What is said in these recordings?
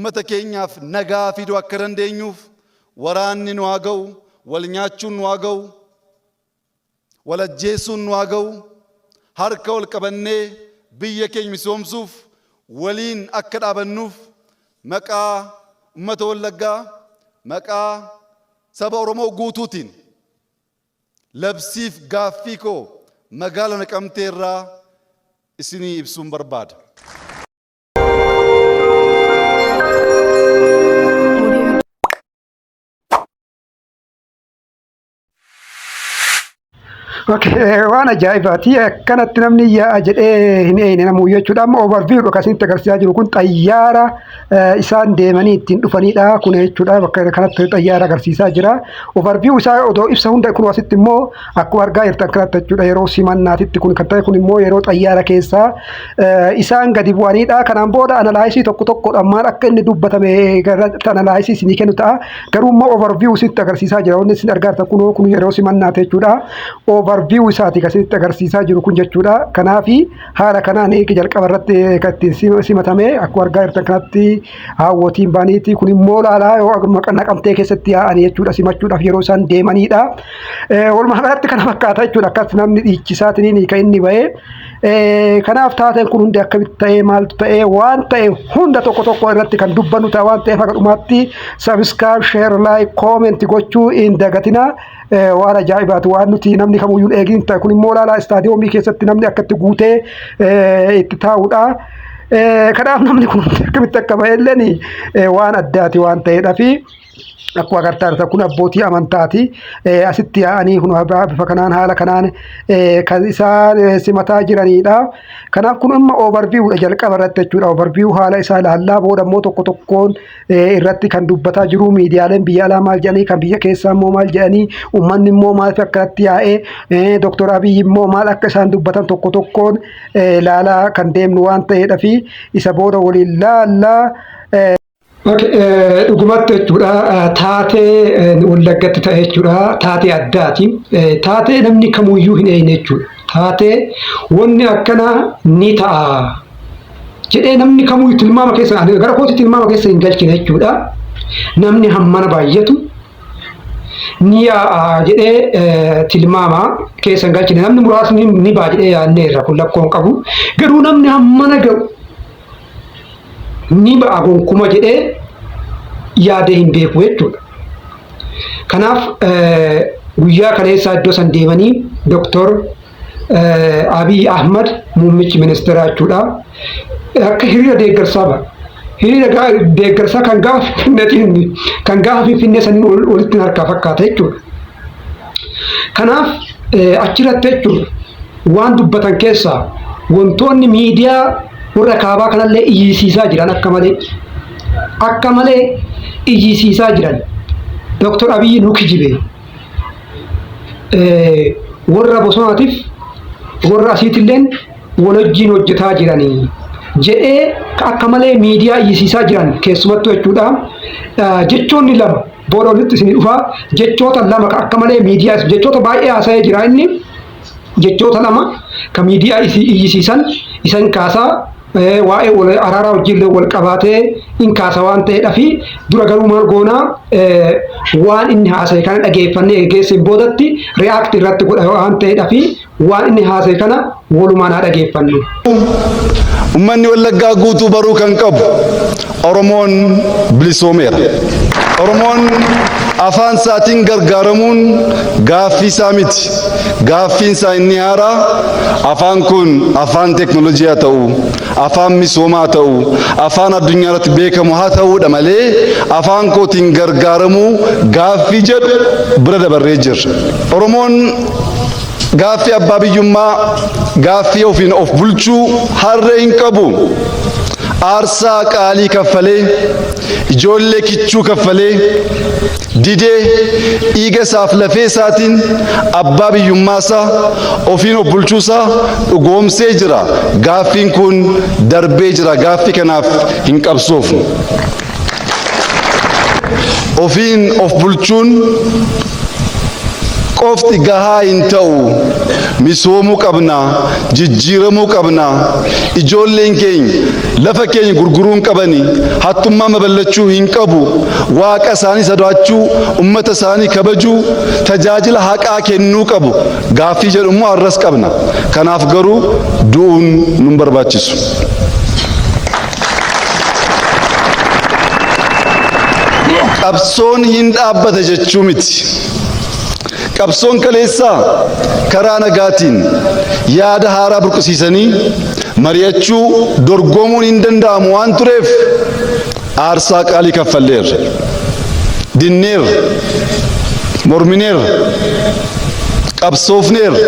Ummata keenyaaf nagaa fiduu akka dandeenyuuf waraanni nu haa ga'u, wal nyaachuun nu haa ga'u, wal ajjeesuun nu haa ga'u, harka wal qabannee biyya keenya misoomsuuf waliin akka dhaabannuuf maqaa ummata Wallaggaa, maqaa saba Oromoo guutuutiin labsiif gaaffii koo magaalaa Naqamtee irraa isinii ibsuun barbaada. waan ajaa'ibaati akkanatti namni yaa'a jedhee hin eeyne namuu jechuudha. Amma overview akkasitti agarsiisaa jiru kun xayyaara isaan deemanii ittiin dhufanidha kun jechuudha. Bakka kanatti xayyaara agarsiisaa jira. Overview isaa odoo ibsa hunda kun asitti immoo akkuma argaa jirtan kanatti jechuudha yeroo simannaatitti kun kan ta'e kun immoo yeroo xayyaara keessaa isaan gadi bu'anidha. Kanaan booda analaayisii tokko tokkodhaan maal akka inni dubbatame analaayisii isinii kennu ta'a. Garuu immoo overview isitti agarsiisaa jira. Wanni isin argaa jirtan kun yeroo simannaati jechuudha. Overview isaati kasitti agarsiisaa jiru kun jechuudha. Kanaafi haala kanaan eegi jalqaba irratti kan simatame akkuma argaa jirtan kanatti hawwatiin baaniiti kun immoo laalaa Naqamtee keessatti yaa'anii jechuudha simachuudhaaf yeroo isaan deemanidha. Walumaa galatti kana fakkaata jechuudha akkas namni dhiichisaatiin kan inni bahee. Kanaaf taateen kun hundi akkamitti ta'ee maaltu ta'ee waan ta'e hunda tokko tokko irratti kan dubbannu ta'a waan ta'eef akka dhumaatti subscribe, share, like, comment gochuu hin dagatina. Waan ajaa'ibaatu waan nuti namni kamuyyuu eegin ta'e kun immoo laalaa istaadiyoomii keessatti namni akkatti guutee itti taa'udha. Kanaaf namni kun akkamitti akka baheen waan addaati waan ta'eedhaafi akkuma agartaa kun abbootii amantaati asitti yaa'anii kun bifa kanaan haala kanaan kan isaan simataa jiranidha. Kanaaf kun amma overview jalqaba irratti jechuudha. Overview haala isaa ilaallaa booda immoo tokko tokkoon irratti kan dubbataa jiru miidiyaaleen biyya alaa maal jedhanii kan biyya keessaa immoo maal jedhanii uummanni immoo maal akkanatti yaa'ee Dr. Abiy immoo maal akka isaan dubbatan tokko tokkoon ilaalaa kan deemnu waan ta'eedhaafi isa booda waliin laallaa. Dhugumatti jechuudha taatee Wallaggatti ta'e jechuudha taatee addaati. Taatee namni kamuyyuu hin eeyne jechuudha. Taatee wanni akkana ni ta'a jedhee namni kamuyyuu tilmaama keessa gara kootti tilmaama keessa hin galchine jechuudha. Namni hammana baay'atu ni yaa'a jedhee tilmaama keessa hin galchine. Namni muraasni ni ba'a jedhee yaadneerra kun lakkoon qabu. Garuu namni hammana ga'u ni ba'a gonkumaa jedhee yaadee hin beeku jechuudha. Kanaaf guyyaa kaleessaa iddoo san deemanii Dr. Abiy Ahmad muummichi ministeeraa jechuudha akka hiriira deeggarsaa ba'a. Hiriira deeggarsaa kan gaafa Finfinnee saniin walitti harkaa fakkaata jechuudha. Kanaaf achirratti jechuudha waan dubbatan keessaa wantoonni miidiyaa warra kaabaa kanallee iyyisiisaa jiran akka malee iyyisiisaa jiran. Dr. Abiy nu kijibe warra bosonaatiif warra asiitilleen walajjiin hojjetaa jiranii jedhee akka malee miidiyaa iyyisiisaa jiran keessumattuu jechuudha. Jechoonni lama booda walitti isin dhufaa jechoota lama akka malee miidiyaa jechoota baay'ee haasa'ee jira inni jechoota lama kan miidiyaa iyyisiisan isan kaasaa waa'ee wal araaraa wajjin wal qabatee in kaasa waan ta'eedhaafi dura garuu maal goonaa waan inni haasa'e kana dhageeffannee geessin boodatti react irratti godha waan ta'eedhaafi waan inni haasa'e kana walumaan haa dhageeffannu. Uummanni Wallaggaa guutuu baruu kan qabu Oromoon bilisoomeera. Oromoon afaan isaatiin gargaaramuun gaaffii isaa miti. Gaaffiin isaa inni haaraa afaan kun afaan teknoolojii haa ta'u, afaan misoomaa haa ta'u, afaan addunyaa irratti beekamu haa ta'uudha malee afaan kootiin gargaaramuu gaaffii jedhu bira dabarree jira. Oromoon gaaffii abbaa biyyummaa, gaaffii ofiin of bulchuu harree hin qabu. Aarsaa qaalii kaffalee, ijoollee kichuu kaffalee, didee dhiiga isaaf lafee isaatiin abbaa biyyummaasaa ofiin of bulchuusaa dhugoomsee jira. Gaaffiin kun darbee jira. Gaaffii kanaaf hin qabsoofnu. Ofiin of bulchuun qofti gahaa hin ta'u. misoomuu qabna, jijjiiramuu qabna. Ijoolleen keenya lafa keenya gurguruu hin qabani, hattummaa babal'achuu hin qabu. Waaqa isaanii sodaachuu, ummata isaanii kabajuu, tajaajila haqaa kennuu qabu. Gaaffii jedhu immoo har'as qabna. Kanaaf garuu du'uun nun barbaachisu. Qabsoon hin dhaabbata jechuu miti. Qabsoon kaleessaa karaa nagaatiin yaada haaraa burqisiisanii mari'achuu dorgomuun hin danda'amu waan tureef aarsaa qaalii kaffalleerra. Dinneerra, mormineerra, qabsoofneerra,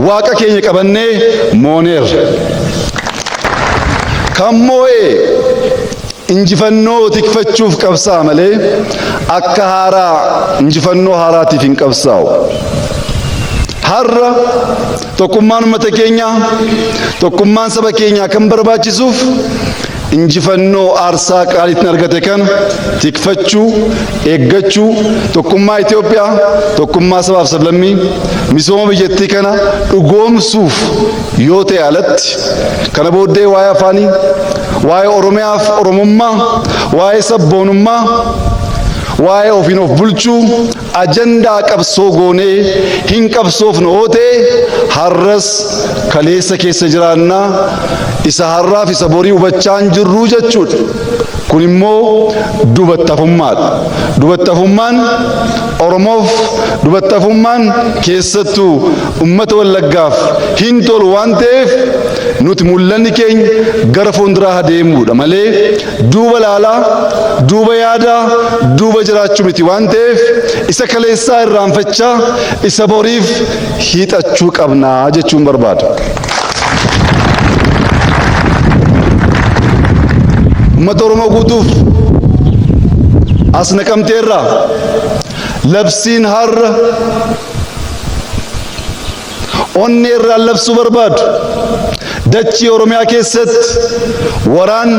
waaqa keenya qabannee mooneerra. Kan moo'ee injifannoo tikfachuuf qabsaa malee akka haaraa injifannoo haaraatiif hin qabsaa'u. Har'a tokkummaan uummata keenyaa, tokkummaan saba keenyaa kan barbaachisuuf injifannoo aarsaa qaaliitiin argate kana tikfachuu, eeggachuu, tokkummaa Itoophiyaa, tokkummaa sabaaf sablammii, misooma biyyattii kana dhugoomsuuf yoo ta'e alatti kana booddee waa'ee afaanii, waa'ee Oromiyaaf Oromummaa, waa'ee sabboonummaa, waa'ee ofiin of bulchuu ajandaa qabsoo goonee hin qabsoofne yoo ta'e har'as kaleessa keessa jiraannaa isa har'aaf isa borii hubachaa hin jirru jechuudha. Kun immoo dubattafummaadha. Dubattafummaan Oromoof, dubattafummaan keessattuu uummata Wallaggaaf hin tolu waan ta'eef nuti mul'anni keenya gara fuulduraa adeemuudha malee duuba laalaa, duuba yaadaa, duuba jiraachuu miti waan ta'eef isa kaleessaa irraanfachaa isa boriif hiixachuu qabnaa jechuun barbaada. Uummata Oromoo guutuuf as Naqamteerraa labsiin har'a onnee irraan labsuu barbaadu. Dachii Oromiyaa keessatti waraan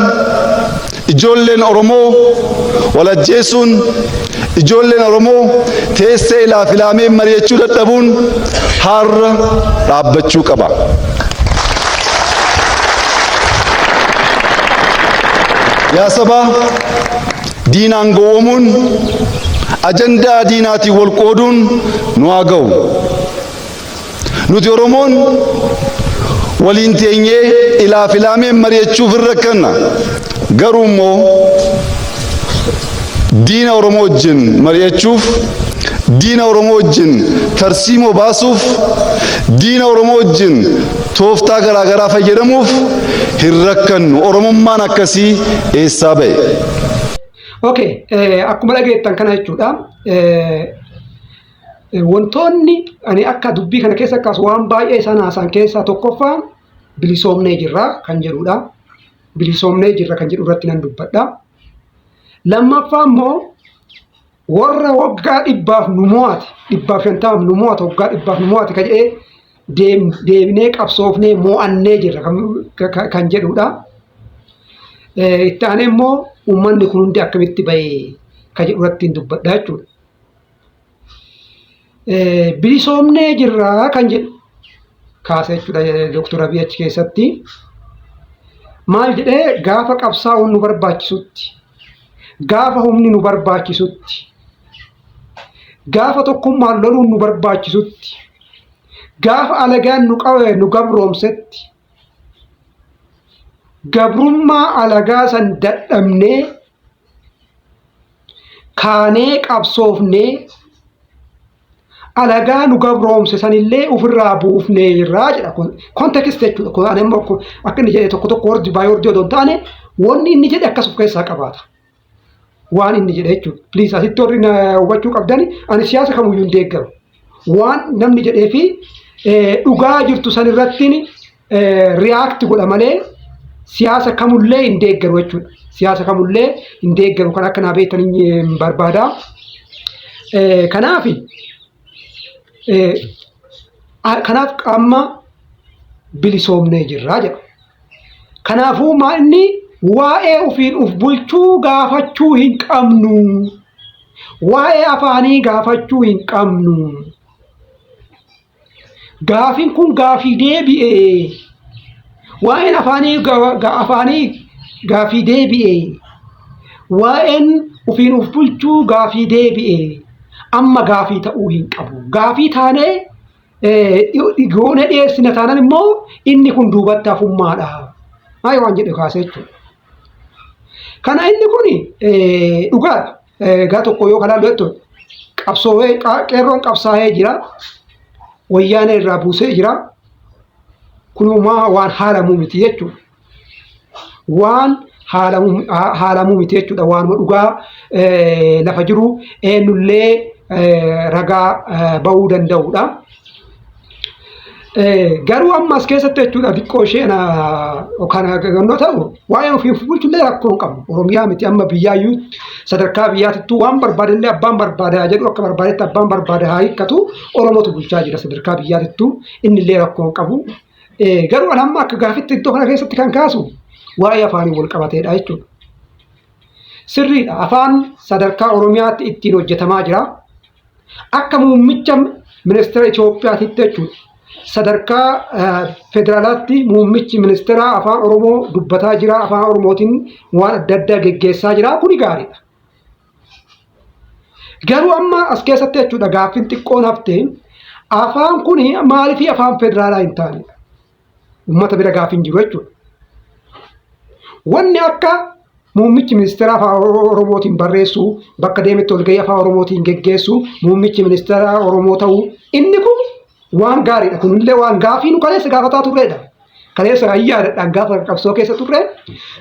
ijoolleen Oromoo walajjeesuun, ijoolleen Oromoo teessee ilaafilaamee mari'achuu dadhabuun har'a dhaabbachuu qaba. Yaa sabaa, diinaan gowwoomuun, ajandaa diinaatiin wal qooduun nu haa ga'u. Nuti Oromoon waliin teenyee ilaafilaamee mari'achuuf hin rakkanna. Garuu immoo diina Oromoo wajjin mari'achuuf, diina Oromoo wajjin tarsiimoo baasuuf, diina Oromoo wajjin tooftaa garaagaraa fayyadamuuf hin rakkannu. Oromummaan akkasii eessaa ba'e? Okay, akkuma dhageettan kana jechuudha. Wantoonni ani akka dubbii kana keessa akkas waan baay'ee isaan haasaan keessaa tokkoffaa bilisoomnee jirra kan jedhudha. Bilisoomnee jirra kan jedhu irratti nan dubbadha. Lammaffaa immoo warra waggaa 100 nu mo'ate, 150 nu mo'ate, waggaa 100 nu mo'ate kan jedhee deebinee qabsoofnee mo'annee jirra kan jedhudha. Itti aanee immoo uummanni kun hundi akkamitti ba'e kan jedhu irratti dubbadha jechuudha. Bilisoomnee jirra kan jedhu kaasa jechuudha Dr. Abiy achi keessatti. Maal jedhee gaafa qabsaa'uun nu barbaachisutti, gaafa humni nu barbaachisutti, gaafa tokkummaan loluun nu barbaachisutti, gaafa alagaan nu gabroomsetti, gabrummaa alagaa san dadhabnee kaanee qabsoofnee alagaa nu gabroomse sanillee ofirraa buufnee jirraa jedha. Kontekst jechuudha. Kun ani immoo akka inni jedhe tokko wardi baay'ee wardi odoo hin taane wanni inni jedhe akkas of keessaa qabaata. Waan inni jedhe jechuudha. Pliis asitti warri hubachuu qabdani ani siyaasa kamiyyuu hin deeggaru. Waan namni jedhee fi dhugaa jirtu san irratti riyaakti godha malee siyaasa kamullee hin deeggaru jechuudha. Siyaasa kamullee hin deeggaru kan akka naa beektan hin barbaada. Kanaaf qaama bilisoomnee jirraa jedha. Kanaafuu inni waa'ee ofiin uf bulchuu gaafachuu hin qabnu. Waa'ee afaanii gaafachuu hin qabnu. gaafin kun gaafii deebi'ee waa'een afaanii gaafii deebi'ee waa'een ufiin uf bulchuu gaafii deebi'ee amma gaafii ta'uu hin qabu. Gaafii taanee goone dhiyeessina taanan immoo inni kun duubatti hafummaadha. Maali waan jedhe kaasee jechuudha. Kana inni kun dhugaadha. Gaa tokko yoo kanaan du'ettu qabsoowee qeerroon qabsaa'ee jira. Wayyaanee irraa buusee jira. Kunumaa waan haalamuu miti jechuudha. Waan haalamuu miti jechuudha. Waanuma dhugaa lafa jiru eenyullee ragaa ba'uu danda'udha. Garuu ammas keessatti jechuudha xiqqoo isheen kana gannoo ta'u waa'ee ofiif bulchullee rakkoo hin qabu. Oromiyaa miti amma biyyaayyuu sadarkaa biyyaatittuu waan barbaadellee abbaan barbaadaa jedhu akka barbaadetti abbaan barbaadaa haa hiikkatu Oromootu bulchaa jira sadarkaa biyyaatittuu innillee rakkoo hin qabu. Garuu amma akka gaafitti iddoo kana keessatti kan kaasu waa'ee afaanii wal qabateedha jechuudha. Sirriidha afaan sadarkaa Oromiyaatti ittiin hojjetamaa jira. Akka muummicha ministeera Itoophiyaatitti jechuudha. Sadarkaa federaalaatti muummichi ministeera afaan Oromoo dubbataa jira. Afaan Oromootiin waan adda addaa geggeessaa jira. Kuni gaariidha. Garuu amma as keessatti jechuudha gaaffiin xiqqoon haftee afaan kuni maaliif afaan federaalaa hin taanedha? Uummata bira gaaffiin jiru jechuudha. Wanni akka muummichi ministeera afaan Oromootiin barreessu bakka deemetti walgahii afaan Oromootiin geggeessu muummichi ministeera Oromoo ta'uu inni kun waan gaariidha. Kunillee waan gaafii nu kaleessa gaafataa turredha. Kaleessa ayyaadhaan gaafa qabsoo keessa turre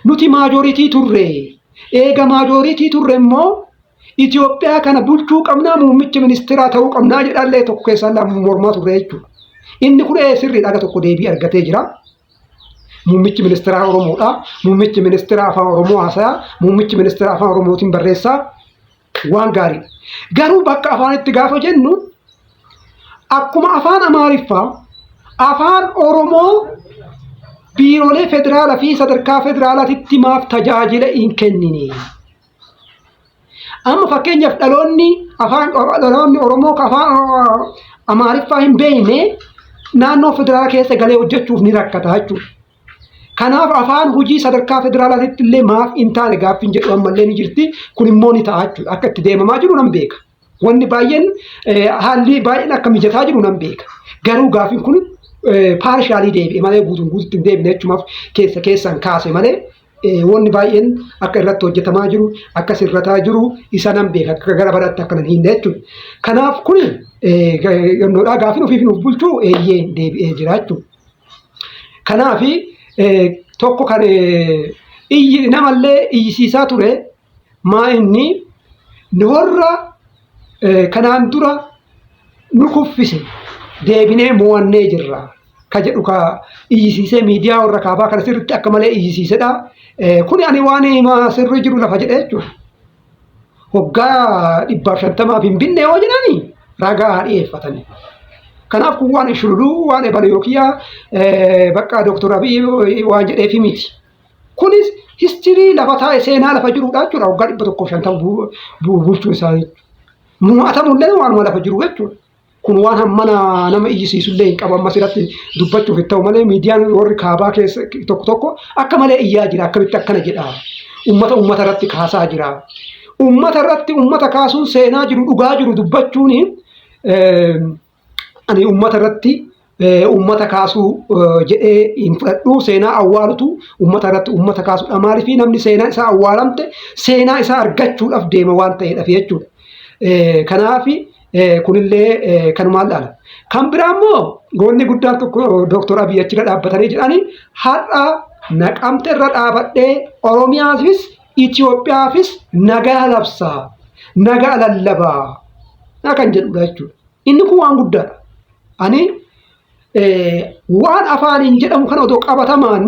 nuti maajooritii turre. Eega maajooritii turre immoo Itoophiyaa kana bulchuu qabnaa muummichi ministeeraa ta'uu qabnaa jedhallee tokko keessaan mormaa turre jechuudha. Inni kun sirriidha aga tokko deebii argatee jira. Muummichi ministeeraa Oromoodha. Muummichi ministeeraa afaan Oromoo haasayaa. Muummichi ministeeraa afaan Oromootiin barreessaa waan gaariidha. Garuu bakka afaanitti gaafa jennu akkuma afaan Amaariffaa afaan Oromoo biiroolee federaalaa fi sadarkaa federaalaatitti maaf tajaajila hin kennine. Amma fakkeenyaaf dhaloonni Oromoo ka afaan Amaariffaa hin beekne naannoo federaalaa keessa galee hojjechuuf ni rakkata jechuudha. Kanaaf afaan hojii sadarkaa federaalaatitti illee maaf hin taane gaaffiin jedhu ammallee ni jirti. Kun immoo ni ta'a jechuudha. Akka itti deemamaa jiru nan beeka. Wanni baay'een haalli baay'een akka mijataa jiru nan beeka. Garuu gaaffiin kun paarshaalii deebi'e malee guutuutti hin deebine jechumaaf keessaan kaase malee wanni baay'een akka irratti hojjetamaa jiru akka sirrataa jiru isa nan beeka akka gara baraatti akka nan hin jechuudha. Kanaaf kun gannoodhaa gaaffiin ofiif nuuf bulchuu eeyyee deebi'ee jira jechuudha. Kanaaf tokko kan namallee iyyisiisaa ture maa inni warra kanaan dura nu kuffise deebinee mo'annee jirra ka jedhu ka iyyisiisee miidiyaa warra kaabaa kana sirriitti akka malee iyyisiisedha. Kuni ani waan sirrii jiru lafa jedhee jechuudha. Waggaa 150 Finfinnee yoo jedhani ragaa dhiyeeffatani. Kanaaf kun waan shululuu waan eebale yookiin bakka Dr. Abiy waan jedheef miti. Kunis histirii lafa taa'e seenaa lafa jirudha jechuudha. Waggaa 150 bulchuu isaanii. Mo'atamullee waanuma lafa jiru jechuudha. Kun waan hammana nama iyyisiisullee hin qabu ammas irratti dubbachuuf hin ta'u malee miidiyaan warri kaabaa keessa tokko akka malee iyyaa jira. Akkamitti akkana jedha. Uummata irratti kaasaa jira. Uummata irratti uummata kaasuun seenaa jiru dhugaa jiru dubbachuun ani uummata irratti uummata kaasuu jedhee hin fudhadhu. Seenaa awwaalutu uummata irratti uummata kaasuudha. Maaliif namni seenaa isaa awwaalamte seenaa isaa argachuudhaaf deema waan ta'eedhaaf jechuudha. Kanaaf kunillee kanumaan dhaala. Kan biraa immoo goonni guddaan tokko Dr. Abiy achirra dhaabbatanii jedhanii har'a Naqamte irra dhaabadhee Oromiyaafis Itoophiyaafis nagaa labsaa nagaa lallabaa kan jedhudha jechuudha. Inni kun waan guddaadha. Ani waan afaaniin jedhamu kana otoo qabatamaan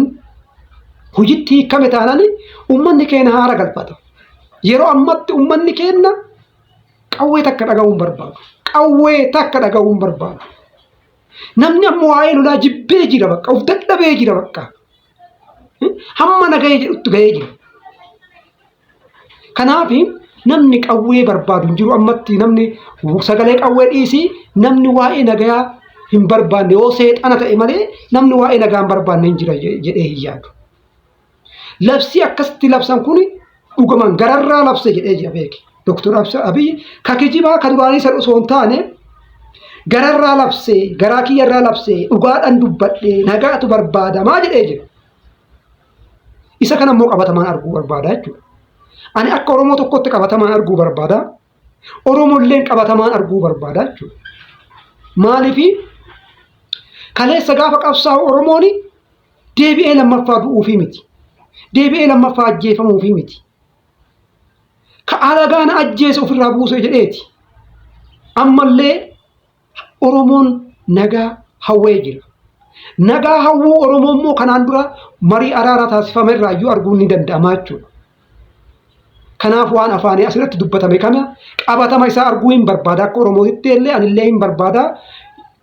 hojiitti hiikame taanaan uummanni keenya haara galfata. Yeroo ammatti uummanni keenya qawwee takka dhaga'uun barbaadu. Qawwee takka dhaga'uun barbaadu. Namni ammoo waa'ee lolaa jibbee jira bakka of dadhabee jira bakka. Hamma nagahee jedhutti gahee jira. Kanaaf namni qawwee barbaadu hin jiru ammatti namni sagalee qawwee dhiisii namni waa'ee nagayaa hin barbaanne yoo seexana ta'e malee namni waa'ee nagaa hin barbaanne hin jira jedhee hin yaadu. Labsii akkasitti labsan kun dhugumaan gararraa labse jedhee jira beeki. Doktor Abiy ka kijibaa ka duraanii san osoo hin taane gararraa labse garaa kiyyarraa labse dhugaadhaan dubbadhe nagaatu barbaadamaa jedhee jira. Isa kana immoo qabatamaan arguu barbaada jechuudha. Ani akka Oromoo tokkotti qabatamaan arguu barbaada. Oromoolleen qabatamaan arguu barbaada jechuudha. Maaliifi kaleessa gaafa qabsaa'u Oromoon deebi'ee lammaffaa du'uufii miti. Deebi'ee lammaffaa ajjeefamuufii miti. Ka alagaan ajjeese ofirraa buusee jedheeti. Ammallee Oromoon nagaa hawwee jira. Nagaa hawwuu Oromoo immoo kanaan dura marii araara taasifame irraa iyyuu arguun ni danda'ama jechuudha. Kanaaf waan afaanii asirratti dubbatame kana qabatama isaa arguu hin barbaada akka Oromootitti illee anillee hin barbaada.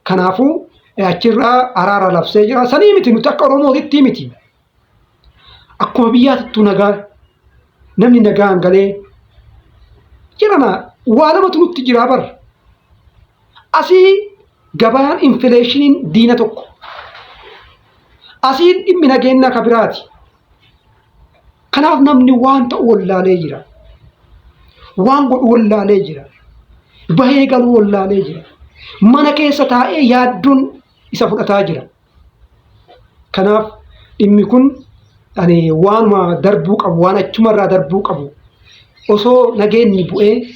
Kanaafuu achirraa araara labsee jira. Sanii miti nuti akka Oromootitti miti. Akkuma biyyaatittuu nagaa namni nagaan galee jirana waa lamatu nutti jira bar. Asii gabaan infleeshiniin diina tokko. Asii dhimmi nageenya ka biraati. Kanaaf namni waan ta'u wallaalee jira. Waan godhu wallaalee jira. Bahee galuu wallaalee jira. Mana keessa taa'ee yaadduun isa fudhataa jira. Kanaaf dhimmi kun waanuma darbuu qabu waan achumarraa darbuu qabu osoo nageenyi bu'ee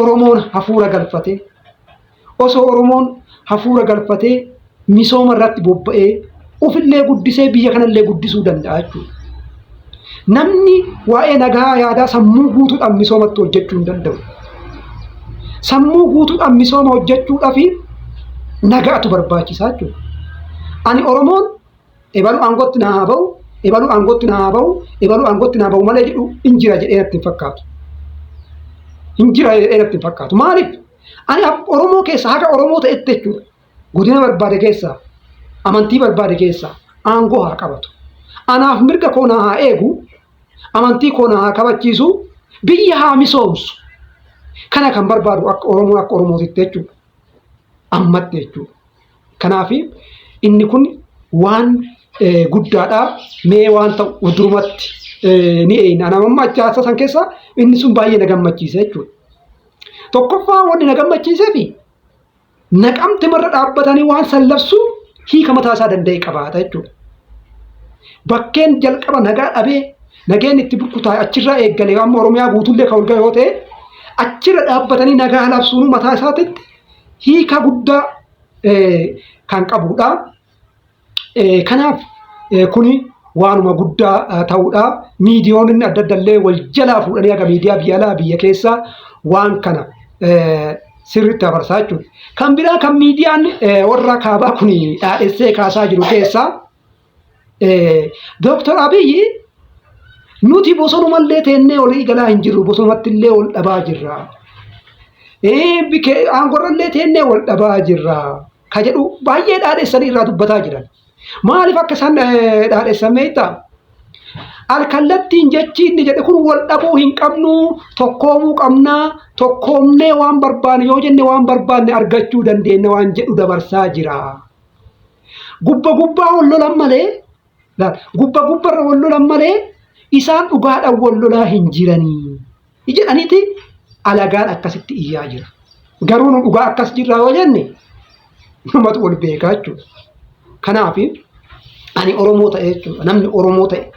Oromoon hafuura galfatee osoo Oromoon hafuura galfatee misooma irratti bobba'ee ofillee guddisee biyya kanallee guddisuu danda'a jechuudha. Namni waa'ee nagaa yaadaa sammuu guutuudhaan misoomatti hojjechuu hin danda'u. Sammuu guutuudhaan misooma hojjechuudhaaf nagaatu barbaachisaa jechuudha. Ani Oromoon ebalu aangootti naa haa ba'u, ebalu aangootti naa haa ba'u, ebalu aangootti naa ba'u malee jedhu hin jira jedhee natti hin fakkaatu. Hin jira jedhee natti hin fakkaatu. Maaliif? Ani Oromoo keessa haga Oromoo ta'etti jechuudha. Godina barbaade keessaa, amantii barbaade keessaa aangoo haa qabatu. Anaaf mirga koo naa haa eegu, amantii koo naa haa kabachiisu, biyya haa misoomsu. Kana kan barbaadu akka Oromoo akka Oromootitti jechuudha. Ammatti jechuudha. Kanaaf inni kun waan guddaadha. Mee waan ta'u durumatti ni eeyna. Namamma achaasa san keessa inni sun baay'ee na gammachiise jechuudha. Tokkoffaa wanni na gammachiisee fi naqamte marra dhaabbatanii waan sallabsu hiika mataa isaa danda'e qabaata jechuudha. Bakkeen jalqaba nagaa dhabee nageen itti burkutaa achirraa eeggalee amma Oromiyaa guutullee kan olgaa yoo ta'e achirra dhaabbatanii nagaa labsuun mataa isaatitti hiika guddaa kan qabudha. Kanaaf kuni waanuma guddaa ta'uudha. Miidiyoonni adda addallee wal jalaa fuudhanii akka miidiyaa biyya alaa biyya keessaa waan kana sirriitti dabarsaa jechuudha. Kan biraa kan miidiyaan warra kaabaa kun dhaadhessee kaasaa jiru keessaa Doktor Abiy nuti bosonumallee teennee olii galaa hin jirru bosonumatti illee ol dhabaa jirra. Aangorrallee teennee ol dhabaa jirra. Ka jedhu baay'ee dhaadhessanii irraa dubbataa jiran. Maaliif akka isaan dhaadhessan meetaa? Alkallattiin jechi inni jedhe kun wal dhabuu hin qabnu, tokkoomuu qabnaa, tokkoomnee waan barbaanne yoo jenne waan barbaanne argachuu dandeenya waan jedhu dabarsaa jira. Gubbaa wal lolan malee, gubbarra wal lolan malee isaan dhugaadhaan wal lolaa hin jiranii. Jedhaniiti alagaan akkasitti iyyaa jira. Garuu nu dhugaa akkas jirraa yoo jenne namatu wal beekaa jechuudha. Kanaaf ani Oromoo ta'e jechuudha. Namni Oromoo ta'e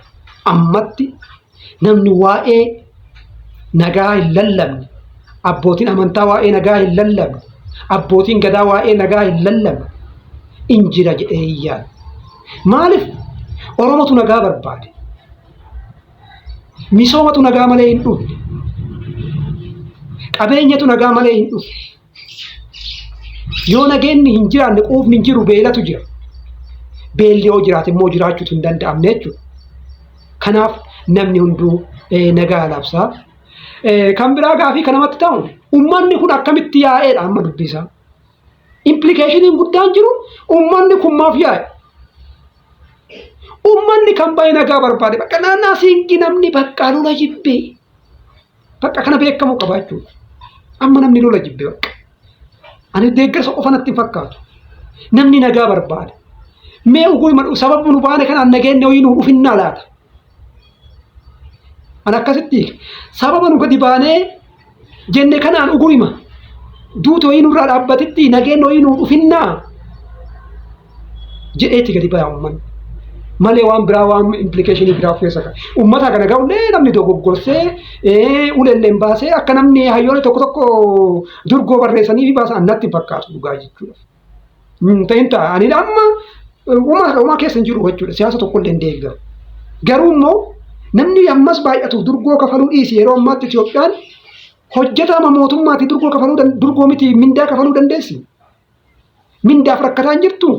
ammatti namni waa'ee nagaa hin lallabne, abbootiin amantaa waa'ee nagaa hin lallabne, abbootiin gadaa waa'ee nagaa hin lallabne in jira jedhee hin yaadu. Maaliif Oromootu nagaa barbaade? Misoomatu nagaa malee hin dhufne. Qabeenyatu nagaa malee hin dhufne. Yoo nageenni hin jiraanne quufni hin jiru beelatu jira. Beelli yoo jiraate immoo jiraachuutu hin danda'amne jechuudha. Kanaaf namni hunduu nagaa labsaa. Kan biraa gaafii kan namatti ta'u uummanni kun akkamitti yaa'eedha amma dubbisaa. Implikeeshiniin guddaan jiru uummanni kun maaf yaa'e? Uummanni kan baay'ee nagaa barbaade bakka naannaa siinqii namni bakka lola jibbee bakka kana beekamuu qaba jechuudha. Amma namni lola jibbee bakka. Ani deeggarsa qofa natti hin fakkaatu. namni nagaa barbaada. Mee uguma sababa nu baane kanaan nageenya wayii nu dhufinnaa laata? An akkasitti sababa nu gadi baanee jenne kanaan uguma duuta wayii nurraa dhaabbatetti nageenya wayii nu dhufinnaa jedheeti gadi ba'aa uummanni. Malee waan biraa waan implikeeshinii biraa of keessa qaba. Uummata kana ga'ullee namni dogoggorsee uleelleen baasee akka namni hayyoonni tokko durgoo barreessanii fi baasan natti fakkaatu dhugaa jechuudha. Ta'in ta'a ani amma uumaa keessa hin jiru jechuudha. Siyaasa tokkollee hin deeggaru. Garuu immoo namni ammas baay'atu durgoo kafaluu dhiisi yeroo ammaatti Itoophiyaan hojjetaa mootummaatti durgoo miti mindaa kafaluu dandeessi. Mindaaf rakkataa hin jirtu.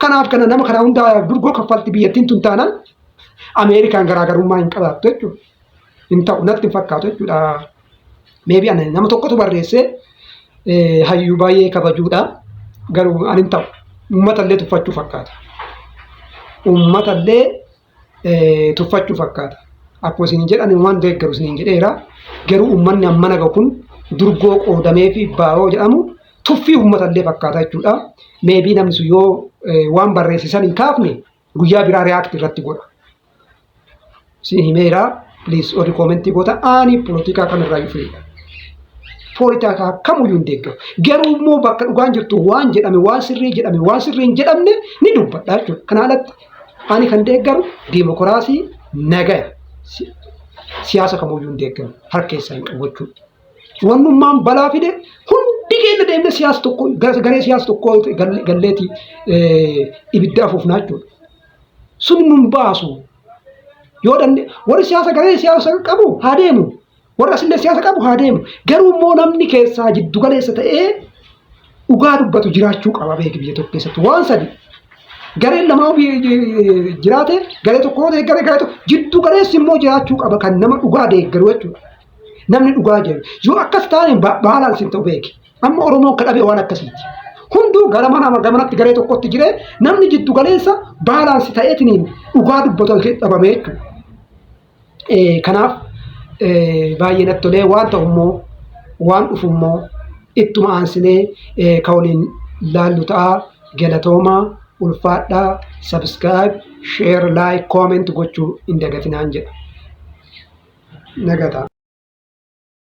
Kanaaf kana nama karaa hundaa durgoo kaffalti biyyattiin tun taanaan Ameerikaan garaagarummaa hin qabaattu jechuudha. Hin ta'u natti hin fakkaatu jechuudha. Meebii ani nama tokkotu barreessee hayyuu baay'ee kabajuudha. Garuu ani hin ta'u uummatallee tuffachuu fakkaata. Uummatallee tuffachuu fakkaata. Akkuma isin jedhan waan deeggaru isin jedheera. Garuu uummanni amma naga kun durgoo qoodamee fi baa'oo jedhamu tuffii uummatallee fakkaata jechuudha. Meebii namni sun yoo waan barreessisan hin kaafne guyyaa biraa reaakti irratti godha. Isin himeera please odi koomentii goota ani poolitikaa kamirraa yuufreedha. Poolitikaa kamuyyuu hin deeggaru. Garuu immoo bakka dhugaan jirtu waan jedhame waan sirrii jedhame waan sirrii hin jedhamne ni dubbadha jechuudha. Kana alatti ani kan deeggaru diimokiraasii nagaya. Siyaasa kamuyyuu hin deeggaru harka keessaa hin qabu jechuudha. Wannummaan balaa fide hundi keenya deemnee siyaasa tokko garee siyaasa tokko galleetii ibidda afuufnaa jechuudha. Sun nun baasu yoo dandee warri siyaasa garee siyaasa qabu haa deemu warri asillee siyaasa qabu haa deemu garuu immoo namni keessaa jiddu galeessa ta'ee dhugaa dubbatu jiraachuu qaba beeki biyya tokko keessatti waan sadi gareen lamaa jiraate garee tokko garee tokko jiddu galeessi immoo jiraachuu qaba kan nama dhugaa deeggaru jechuudha. Namni dhugaa jiru yoo akkas taane baalaansi ta'u beeki. Amma Oromoon kadhabe waan akkasiiti. Hunduu gara gamanatti garee tokkotti jiree namni jiddu galeessa baalaansi ta'eetiin dhugaa dubbatu dhabame jechuudha. Kanaaf baay'ee natti tolee waan ta'u immoo waan dhufu immoo ittuma aansinee kan waliin laallu ta'a galatoomaa ulfaadhaa subscribe share like comment gochuu hin dagatinaan jedha. Nagataa.